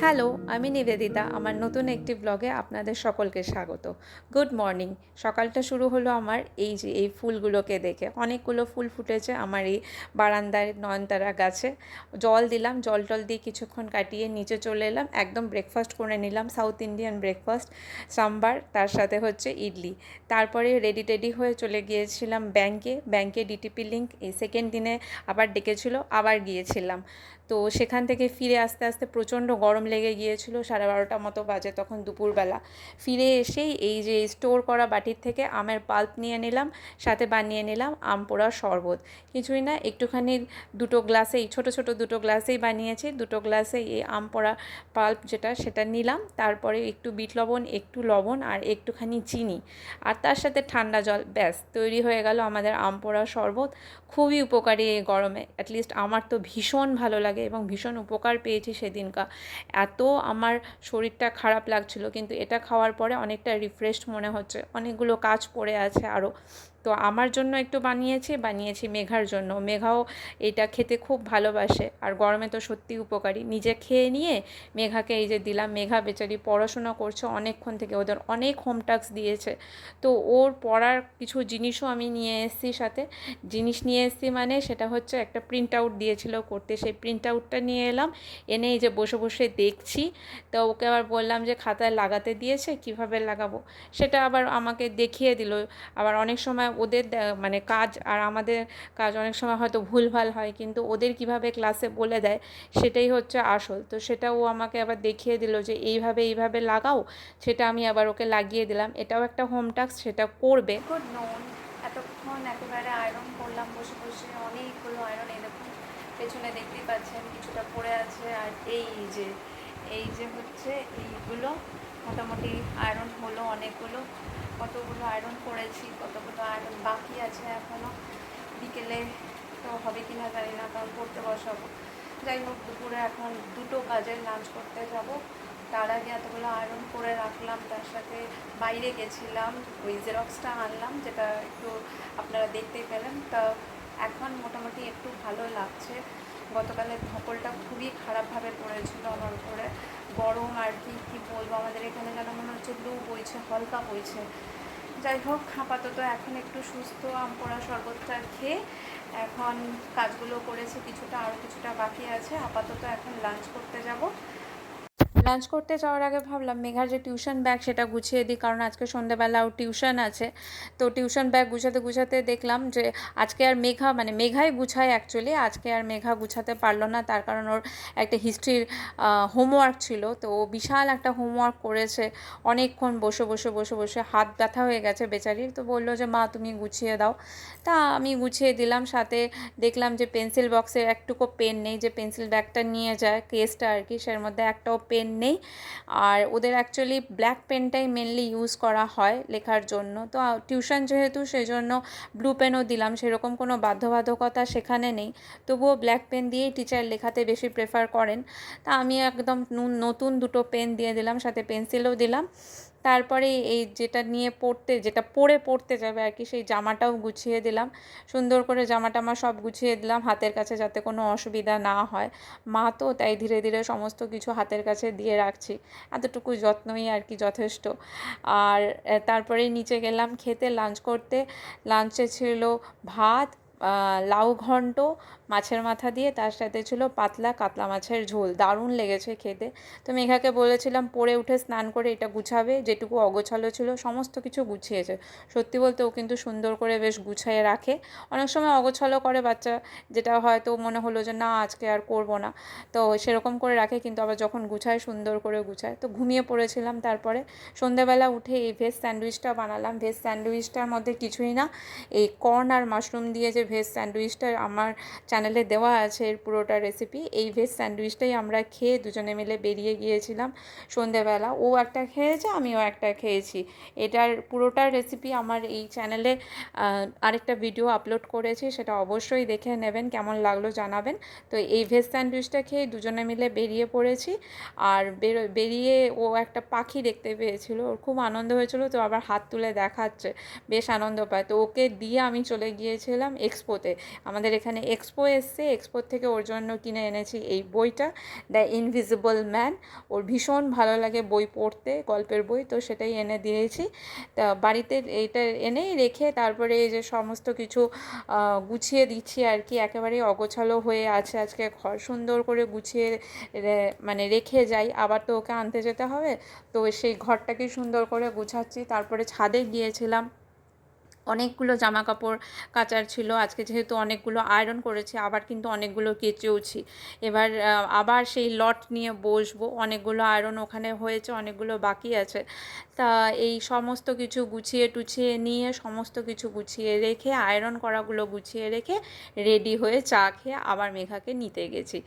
Hello, আমি নিবেদিতা। আমার নতুন একটি ব্লগে আপনাদের সকলকে স্বাগত। Good morning. সকালটা শুরু হলো আমার এই ফুলগুলোকে দেখে। অনেকগুলো ফুল ফুটেছে আমার এই বারান্দায় নয়নতারা গাছে। জল দিলাম, জল দিয়ে কিছুক্ষণ কাটিয়ে নিচে চলে এলাম। একদম ব্রেকফাস্ট করে নিলাম, সাউথ ইন্ডিয়ান ব্রেকফাস্ট, সাম্বার, তার সাথে হচ্ছে ইডলি। তারপরে রেডি হয়ে চলে গিয়েছিলাম ব্যাংকে ডিটিপি লিংক এই সেকেন্ড দিনে আবার ডেকেছিল, আবার গিয়েছিলাম। তো সেখান থেকে ফিরে আসতে আসতে প্রচণ্ড গরম লেগে গিয়েছিল, 12:30 মতো বাজে তখন দুপুরবেলা। ফিরে এসেই এই যে স্টোর করা বাটির থেকে আমের পাল্প নিয়ে নিলাম, সাথে বানিয়ে নিলাম আম পোড়ার শরবত। কিছুই না, একটুখানি দুটো গ্লাসেই ছোটো দুটো গ্লাসেই বানিয়েছি, দুটো গ্লাসে এই আম পোড়া পাল্প সেটা নিলাম। তারপরে একটু বিট লবণ, একটু লবণ আর একটুখানি চিনি, আর তার সাথে ঠান্ডা জল, ব্যাস তৈরি হয়ে গেল আমাদের আম পোড়া শরবত। খুবই উপকারী এই গরমে, অ্যাটলিস্ট আমার তো ভীষণ ভালো লাগে এবং ভীষণ উপকার পেয়েছি সেদিনকার। এত আমার শরীরটা খারাপ লাগছিল, কিন্তু এটা খাওয়ার পরে অনেকটা রিফ্রেশড মনে হচ্ছে। অনেকগুলো কাজ পড়ে আছে আরও। তো আমার জন্য একটু বানিয়েছি মেঘার জন্য। মেঘাও এটা খেতে খুব ভালোবাসে, আর গরমে তো সত্যিই উপকারী। নিজে খেয়ে নিয়ে মেঘাকে এই যে দিলাম। মেঘা বেচারি পড়াশোনা করছে অনেকক্ষণ থেকে, ওদের অনেক হোম টাস্ক দিয়েছে। তো ওর পড়ার কিছু জিনিসও আমি নিয়ে এসেছি সাথে। জিনিস নিয়ে এসেছি মানে সেটা হচ্ছে একটা প্রিন্ট আউট দিয়েছিল করতে, সেই প্রিন্ট আউটটা নিয়ে এলাম। এনে এই যে বসে বসে দেখছি। তো ওকে আবার বললাম যে খাতায় লাগাতে দিয়েছে, কিভাবে লাগাবো সেটা আবার আমাকে দেখিয়ে দিল। আবার অনেক সময় ওদের মানে কাজ আর আমাদের কাজ অনেক সময় হয়তো ভুলভাল হয়, কিন্তু ওদের কিভাবে ক্লাসে বলে দেয় সেটাই হচ্ছে আসল। তো সেটা ও আমাকে আবার দেখিয়ে দিল যে এইভাবে লাগাও। সেটা আমি আবার ওকে লাগিয়ে দিলাম। এটাও একটা হোম টাস্ক, সেটা করবে। গুড নুন। এতক্ষণ একেবারে আয়রন করলাম বসে বসে, অনেকগুলো আয়রন। এই দেখুন পেছনে দেখতেই পাচ্ছেন কিছুটা পড়ে আছে। আর এই যে হচ্ছে এইগুলো মোটামুটি আয়রন হলো অনেকগুলো। কতগুলো আয়রন করেছি, কতগুলো আয়রন বাকি আছে এখনও। বিকেলে তো হবে কি না জানি না, কারণ পড়তে বসাবো। যাই হোক, দুপুরে এখন 2টো বাজে, লাঞ্চ করতে যাব। তার আগে এতগুলো আয়রন করে রাখলাম। তার সাথে বাইরে গেছিলাম, ওই জেরক্সটা আনলাম, যেটা একটু আপনারা দেখতেই পেলেন। তা এখন মোটামুটি একটু ভালো লাগছে। গতকালের ধকলটা খুবই খারাপভাবে পড়েছিল আমার উপরে। গরম আর কি বলবো, আমাদের এখানে যেন মনে হচ্ছে লু বইছে, হালকা বইছে। যাই হোক, আপাতত এখন একটু সুস্থ। আম পোড়া শরবতটা খেয়ে এখন কাজগুলো করেছি কিছুটা, আরও কিছুটা বাকি আছে। আপাতত এখন লাঞ্চ করতে যাব। লাঞ্চ করতে যাওয়ার আগে ভাবলাম মেঘার যে টিউশন ব্যাগ সেটা গুছিয়ে দিই, কারণ আজকে সন্ধ্যেবেলা ওর টিউশন আছে। তো টিউশন ব্যাগ গুছাতে দেখলাম যে আজকে আর মেঘাই গুছায় অ্যাকচুয়ালি। আজকে আর মেঘা গুছাতে পারলো না, তার কারণ ওর একটা হিস্ট্রির হোমওয়ার্ক ছিল। তো ও বিশাল একটা হোমওয়ার্ক করেছে, অনেকক্ষণ বসে হাত ব্যথা হয়ে গেছে বেচারির। তো বললো যে মা তুমি গুছিয়ে দাও। তা আমি গুছিয়ে দিলাম। সাথে দেখলাম যে পেন্সিল বক্সে একটুকু পেন নেই, যে পেন্সিল ব্যাগটা নিয়ে যায় কেসটা আর কি, সের মধ্যে একটাও পেন নেই। আর ওদের অ্যাকচুয়ালি ব্ল্যাক পেনটাই মেনলি ইউজ করা হয় লেখার জন্য। তো টিউশন যেহেতু, সেই জন্য ব্লু পেনও দিলাম, সেরকম কোনো বাধ্যবাধকতা সেখানে নেই। তবুও ব্ল্যাক পেন দিয়েই টিচার লেখাতে বেশি প্রেফার করেন। তা আমি একদম নতুন 2টো পেন দিয়ে দিলাম, সাথে পেন্সিলও দিলাম। তারপরে এই যেটা পরে পড়তে যাবে আর কি, সেই জামাটাও গুছিয়ে দিলাম। সুন্দর করে জামাটা আমার সব গুছিয়ে দিলাম হাতের কাছে, যাতে কোনো অসুবিধা না হয়। মা তো তাই ধীরে ধীরে সমস্ত কিছু হাতের কাছে দিয়ে রাখছি। এতটুকু যত্নই আর কি যথেষ্ট। আর তারপরে নিচে গেলাম খেতে, লাঞ্চ করতে। লাঞ্চে ছিল ভাত, লাউ ঘন্ট মাছের মাথা দিয়ে, তার সাথে ছিল পাতলা কাতলা মাছের ঝোল। দারুণ লেগেছে খেতে। তো মেঘাকে বলেছিলাম পরে উঠে স্নান করে এটা গুছাবে, যেটুকু অগোছালো ছিল সমস্ত কিছু গুছিয়েছে। সত্যি বলতে ও কিন্তু সুন্দর করে বেশ গুছিয়ে রাখে। অনেক সময় অগোছালো করে বাচ্চা, যেটা হয়তো মনে হলো যে না আজকে আর করব না, তো সেরকম করে রাখে, কিন্তু আবার যখন গুছায় সুন্দর করে গুছায়। তো ঘুমিয়ে পড়েছিলাম। তারপরে সন্ধ্যাবেলা উঠে এই ভেজ স্যান্ডউইচটা বানালাম। ভেজ স্যান্ডউইচটার মধ্যে কিছুই না, এই কর্ন আর মাশরুম দিয়ে যে ভেজ স্যান্ডউইচটা আমার চ্যানেলে দেওয়া আছে, এর পুরোটা রেসিপি। এই ভেজ স্যান্ডউইচটাই আমরা খেয়ে দুজনে মিলে বেরিয়ে গিয়েছিলাম সন্ধ্যেবেলা। ও একটা খেয়েছে, আমিও একটা খেয়েছি। এটার পুরোটার রেসিপি আমার এই চ্যানেলে আরেকটা ভিডিও আপলোড করেছি, সেটা অবশ্যই দেখে নেবেন, কেমন লাগলো জানাবেন। তো এই ভেজ স্যান্ডউইচটা খেয়ে দুজনে মিলে বেরিয়ে পড়েছি। আর বেরিয়ে ও একটা পাখি দেখতে পেয়েছিল, ওর খুব আনন্দ হয়েছিল, তো আবার হাত তুলে দেখাচ্ছে, বেশ আনন্দ পায়। তো ওকে দিয়ে আমি চলে গিয়েছিলাম এক্সপোতে। আমাদের এখানে এক্সপো এসছে, এক্সপোর থেকে ওর জন্য কিনে এনেছি এই বইটা, দ্য ইনভিজিবল ম্যান। ওর ভীষণ ভালো লাগে বই পড়তে, গল্পের বই, তো সেটাই এনে দিয়েছি। তা বাড়িতে এইটা এনেই রেখে তারপরে এই যে সমস্ত কিছু গুছিয়ে দিচ্ছি আর কি। একেবারেই অগোছালো হয়ে আছে, আজকে ঘর সুন্দর করে গুছিয়ে মানে রেখে যাই, আবার তো ওকে আনতে যেতে হবে, তো সেই ঘরটাকে সুন্দর করে গুছাচ্ছি। তারপরে ছাদে গিয়েছিলাম, অনেকগুলো জামা কাপড় কাচার ছিল আজকে, যেহেতু অনেকগুলো আয়রন করেছি, আবার কিন্তু অনেকগুলো কেচেওছি। এবার আবার সেই লট নিয়ে বসবো, অনেকগুলো আয়রন ওখানে হয়েছে, অনেকগুলো বাকি আছে। তা এই সমস্ত কিছু গুছিয়ে টুছিয়ে নিয়ে, সমস্ত কিছু গুছিয়ে রেখে, আয়রন করাগুলো গুছিয়ে রেখে রেডি হয়ে চা খেয়ে আবার মেঘাকে নিতে গেছি।